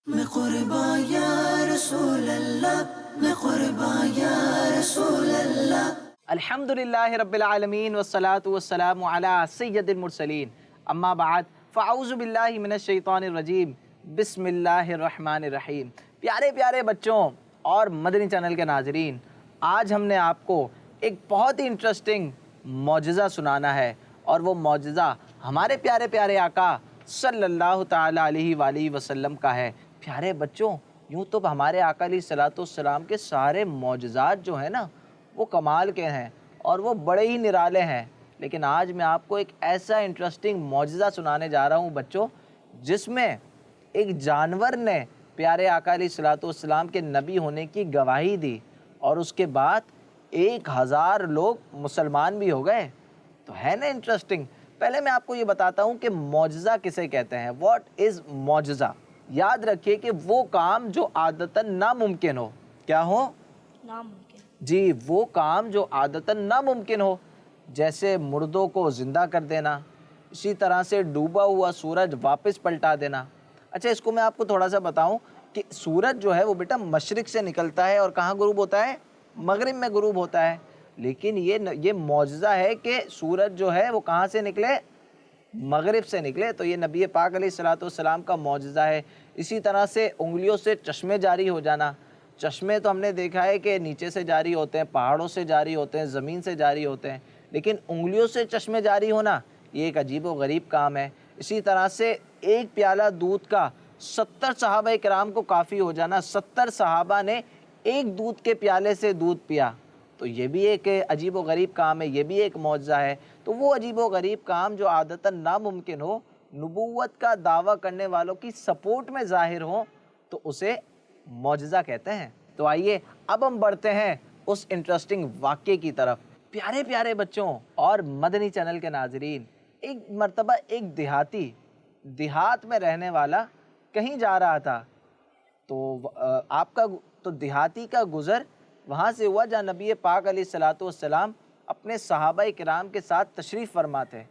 میں قربان یا رسول اللہ، میں قربان یا رسول اللہ۔ الحمدللہ رب العالمین والصلاة والسلام علی سید المرسلین، اما بعد فاعوذ باللہ من الشیطان الرجیم، بسم اللہ الرحمن الرحیم۔ پیارے پیارے بچوں اور مدنی چینل کے ناظرین، آج ہم نے آپ کو ایک بہت ہی انٹرسٹنگ معجزہ سنانا ہے، اور وہ معجزہ ہمارے پیارے پیارے آقا صلی اللہ تعالیٰ علیہ وآلہ وسلم کا ہے۔ پیارے بچوں، یوں تو ہمارے آقا علیہ الصلوۃ والسلام کے سارے معجزات جو ہیں نا، وہ کمال کے ہیں اور وہ بڑے ہی نرالے ہیں، لیکن آج میں آپ کو ایک ایسا انٹرسٹنگ معجزہ سنانے جا رہا ہوں بچوں، جس میں ایک جانور نے پیارے آقا علیہ الصلوۃ والسلام کے نبی ہونے کی گواہی دی، اور اس کے بعد 1000 لوگ مسلمان بھی ہو گئے۔ تو ہے نا انٹرسٹنگ۔ پہلے میں آپ کو یہ بتاتا ہوں کہ معجزہ کسے کہتے ہیں، واٹ از معجزہ۔ یاد رکھیے کہ وہ کام جو عادتاً ناممکن ہو، کیا ہو؟ ناممکن۔ جی، وہ کام جو عادتاً ناممکن ہو، جیسے مردوں کو زندہ کر دینا، اسی طرح سے ڈوبا ہوا سورج واپس پلٹا دینا۔ اچھا، اس کو میں آپ کو تھوڑا سا بتاؤں کہ سورج جو ہے وہ بیٹا مشرق سے نکلتا ہے اور کہاں غروب ہوتا ہے؟ مغرب میں غروب ہوتا ہے، لیکن یہ معجزہ ہے کہ سورج جو ہے وہ کہاں سے نکلے؟ مغرب سے نکلے۔ تو یہ نبی پاک علیہ الصلوۃ والسلام کا معجزہ ہے۔ اسی طرح سے انگلیوں سے چشمے جاری ہو جانا۔ چشمے تو ہم نے دیکھا ہے کہ نیچے سے جاری ہوتے ہیں، پہاڑوں سے جاری ہوتے ہیں، زمین سے جاری ہوتے ہیں، لیکن انگلیوں سے چشمے جاری ہونا یہ ایک عجیب و غریب کام ہے۔ اسی طرح سے ایک پیالہ دودھ کا 70 صحابہ کرام کو کافی ہو جانا، 70 صحابہ نے ایک دودھ کے پیالے سے دودھ پیا، تو یہ بھی ایک عجیب و غریب کام ہے، یہ بھی ایک معجزہ ہے۔ تو وہ عجیب و غریب کام جو عادتاً ناممکن ہو، نبوت کا دعویٰ کرنے والوں کی سپورٹ میں ظاہر ہو، تو اسے معجزہ کہتے ہیں۔ تو آئیے اب ہم بڑھتے ہیں اس انٹرسٹنگ واقعے کی طرف۔ پیارے پیارے بچوں اور مدنی چینل کے ناظرین، ایک مرتبہ ایک دیہات میں رہنے والا کہیں جا رہا تھا، تو دیہاتی کا گزر وہاں سے ہوا جہاں نبی پاک علیہ الصلوۃ والسلام اپنے صحابہ کرام کے ساتھ تشریف فرما تھے۔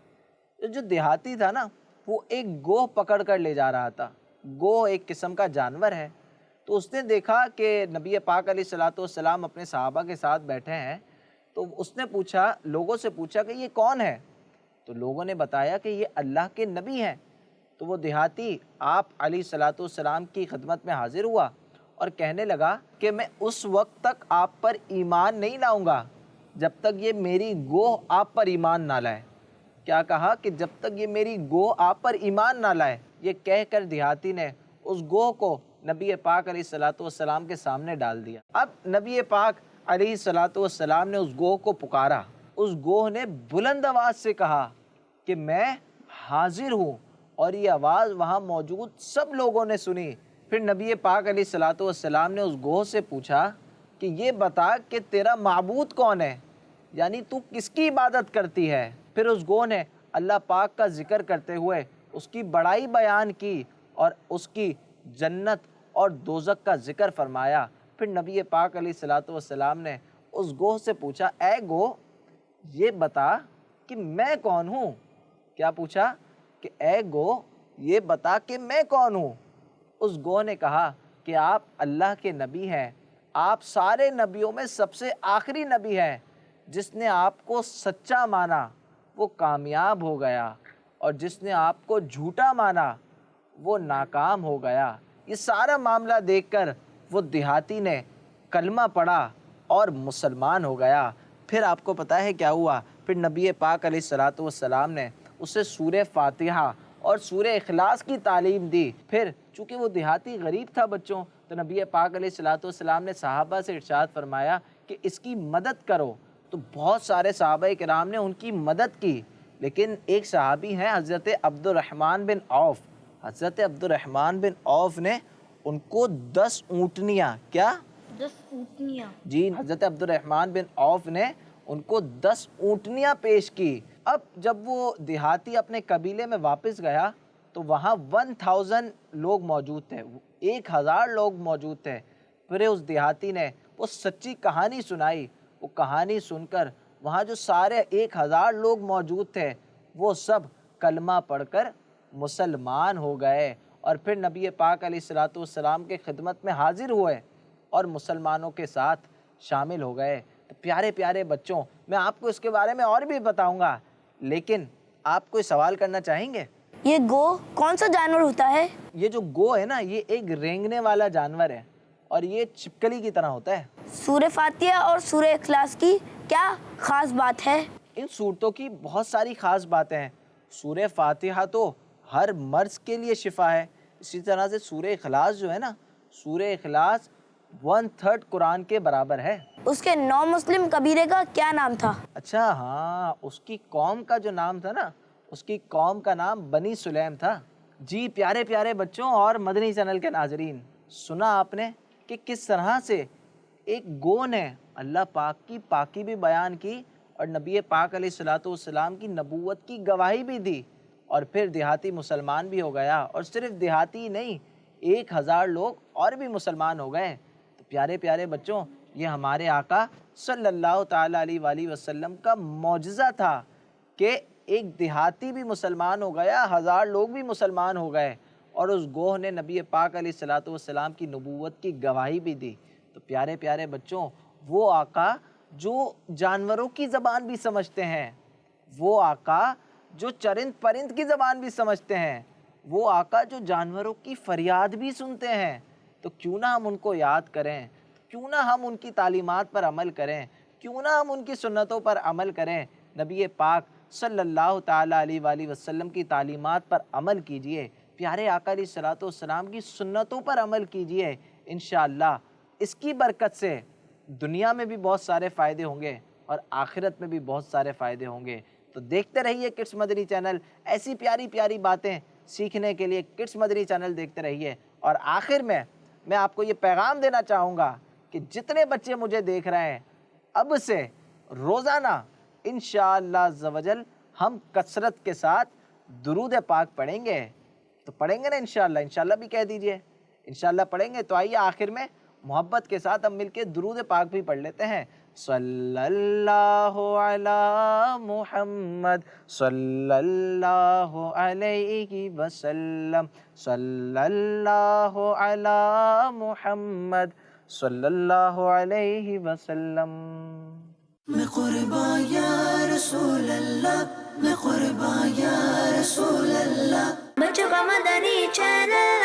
جو دیہاتی تھا نا، وہ ایک گوہ پکڑ کر لے جا رہا تھا۔ گوہ ایک قسم کا جانور ہے۔ تو اس نے دیکھا کہ نبی پاک علیہ الصلوۃ والسلام اپنے صحابہ کے ساتھ بیٹھے ہیں، تو اس نے لوگوں سے پوچھا کہ یہ کون ہے؟ تو لوگوں نے بتایا کہ یہ اللہ کے نبی ہیں۔ تو وہ دیہاتی آپ علیہ الصلوۃ والسلام کی خدمت میں حاضر ہوا اور کہنے لگا کہ میں اس وقت تک آپ پر ایمان نہیں لاؤں گا جب تک یہ میری گوہ آپ پر ایمان نہ لائے۔ کیا کہا؟ کہ جب تک یہ میری گوہ آپ پر ایمان نہ لائے۔ یہ کہہ کر دیہاتی نے اس گوہ کو نبی پاک علیہ الصلوۃ والسلام کے سامنے ڈال دیا۔ اب نبی پاک علیہ الصلوۃ والسلام نے اس گوہ کو پکارا۔ اس گوہ نے بلند آواز سے کہا کہ میں حاضر ہوں، اور یہ آواز وہاں موجود سب لوگوں نے سنی۔ پھر نبی پاک علیہ الصلوۃ والسلام نے اس گوہ سے پوچھا کہ یہ بتا کہ تیرا معبود کون ہے، یعنی تو کس کی عبادت کرتی ہے؟ پھر اس گوہ نے اللہ پاک کا ذکر کرتے ہوئے اس کی بڑائی بیان کی اور اس کی جنت اور دوزخ کا ذکر فرمایا۔ پھر نبی پاک علیہ الصلوۃ والسلام نے اس گوہ سے پوچھا، اے گوہ یہ بتا کہ میں کون ہوں؟ کیا پوچھا؟ کہ اے گوہ یہ بتا کہ میں کون ہوں؟ اس گوہ نے کہا کہ آپ اللہ کے نبی ہیں، آپ سارے نبیوں میں سب سے آخری نبی ہیں۔ جس نے آپ کو سچا مانا وہ کامیاب ہو گیا، اور جس نے آپ کو جھوٹا مانا وہ ناکام ہو گیا۔ یہ سارا معاملہ دیکھ کر وہ دیہاتی نے کلمہ پڑھا اور مسلمان ہو گیا۔ پھر آپ کو پتہ ہے کیا ہوا؟ پھر نبی پاک علیہ الصلوۃ والسلام نے اسے سورہ فاتحہ اور سورہ اخلاص کی تعلیم دی۔ پھر چونکہ وہ دیہاتی غریب تھا بچوں، تو نبی پاک علیہ الصلوۃ والسلام نے صحابہ سے ارشاد فرمایا کہ اس کی مدد کرو۔ تو بہت سارے صحابہ کرام نے ان کی مدد کی، لیکن ایک صحابی ہیں حضرت عبد الرحمن بن عوف۔ حضرت عبد الرحمن بن عوف نے ان کو 10 اونٹنیاں، کیا؟ 10 اونٹنیاں۔ جی، حضرت عبد الرحمن بن عوف نے ان کو 10 اونٹنیاں پیش کی۔ اب جب وہ دیہاتی اپنے قبیلے میں واپس گیا تو وہاں 1000 لوگ موجود تھے، 1000 لوگ موجود تھے۔ پھر اس دیہاتی نے وہ سچی کہانی سنائی۔ وہ کہانی سن کر وہاں جو سارے 1000 لوگ موجود تھے وہ سب کلمہ پڑھ کر مسلمان ہو گئے، اور پھر نبی پاک علیہ الصلوۃ والسلام کے خدمت میں حاضر ہوئے اور مسلمانوں کے ساتھ شامل ہو گئے۔ تو پیارے پیارے بچوں، میں آپ کو اس کے بارے میں اور بھی بتاؤں گا، لیکن آپ کوئی سوال کرنا چاہیں گے؟ یہ گو کون سا جانور ہوتا ہے؟ یہ جو گو ہے نا، یہ ایک رینگنے والا جانور ہے اور یہ چھپکلی کی طرح ہوتا ہے۔ سورہ فاتحہ اور سورہ اخلاص کی کیا خاص بات ہے؟ ان صورتوں کی بہت ساری خاص باتیں ہیں۔ سورہ فاتحہ تو ہر مرض کے لیے شفا ہے، اسی طرح سے سورہ اخلاص جو ہے نا، سورہ اخلاص 1/3 قرآن کے برابر ہے۔ اس کے 9 مسلم قبیلے کا کیا نام تھا؟ اچھا ہاں، اس کی قوم کا جو نام تھا نا، اس کی قوم کا نام بنی سلیم تھا۔ جی پیارے پیارے بچوں اور مدنی چینل کے ناظرین، سنا آپ نے کہ کس طرح سے ایک گو نے اللہ پاک کی پاکی بھی بیان کی اور نبی پاک علیہ الصلوۃ والسلام کی نبوت کی گواہی بھی دی، اور پھر دیہاتی مسلمان بھی ہو گیا، اور صرف دیہاتی نہیں، 1000 لوگ اور بھی مسلمان ہو گئے۔ تو پیارے پیارے بچوں، یہ ہمارے آقا صلی اللہ تعالیٰ علیہ وآلہ وسلم کا معجزہ تھا کہ ایک دیہاتی بھی مسلمان ہو گیا، 1000 لوگ بھی مسلمان ہو گئے، اور اس گوہ نے نبی پاک علیہ الصلوۃ والسلام کی نبوت کی گواہی بھی دی۔ تو پیارے پیارے بچوں، وہ آقا جو جانوروں کی زبان بھی سمجھتے ہیں، وہ آقا جو چرند پرند کی زبان بھی سمجھتے ہیں، وہ آقا جو جانوروں کی فریاد بھی سنتے ہیں، تو کیوں نہ ہم ان کو یاد کریں، کیوں نہ ہم ان کی تعلیمات پر عمل کریں، کیوں نہ ہم ان کی سنتوں پر عمل کریں۔ نبی پاک صلی اللہ تعالیٰ علیہ وآلہ وسلم کی تعلیمات پر عمل کیجئے، پیارے آقا علیہ الصلوۃ والسلام کی سنتوں پر عمل کیجئے، انشاءاللہ اس کی برکت سے دنیا میں بھی بہت سارے فائدے ہوں گے اور آخرت میں بھی بہت سارے فائدے ہوں گے۔ تو دیکھتے رہیے کڈس مدنی چینل، ایسی پیاری پیاری باتیں سیکھنے کے لیے کڈس مدنی چینل دیکھتے رہیے۔ اور آخر میں آپ کو یہ پیغام دینا چاہوں گا کہ جتنے بچے مجھے دیکھ رہے ہیں، اب سے روزانہ انشاءاللہ عز و جل ہم کثرت کے ساتھ درود پاک پڑھیں گے۔ تو پڑھیں گے نا انشاءاللہ؟ انشاءاللہ بھی کہہ دیجئے، انشاءاللہ پڑھیں گے۔ تو آئیے آخر میں محبت کے ساتھ ہم مل کے درود پاک بھی پڑھ لیتے ہیں۔ صلی اللہ علی محمد صلی اللہ علیہ وسلم، صلی اللہ علی محمد صلی اللہ علیہ وسلم۔ میں قربان یا رسول اللہ، میں قربان یا رسول اللہ۔ بچوں کا مدنی چینل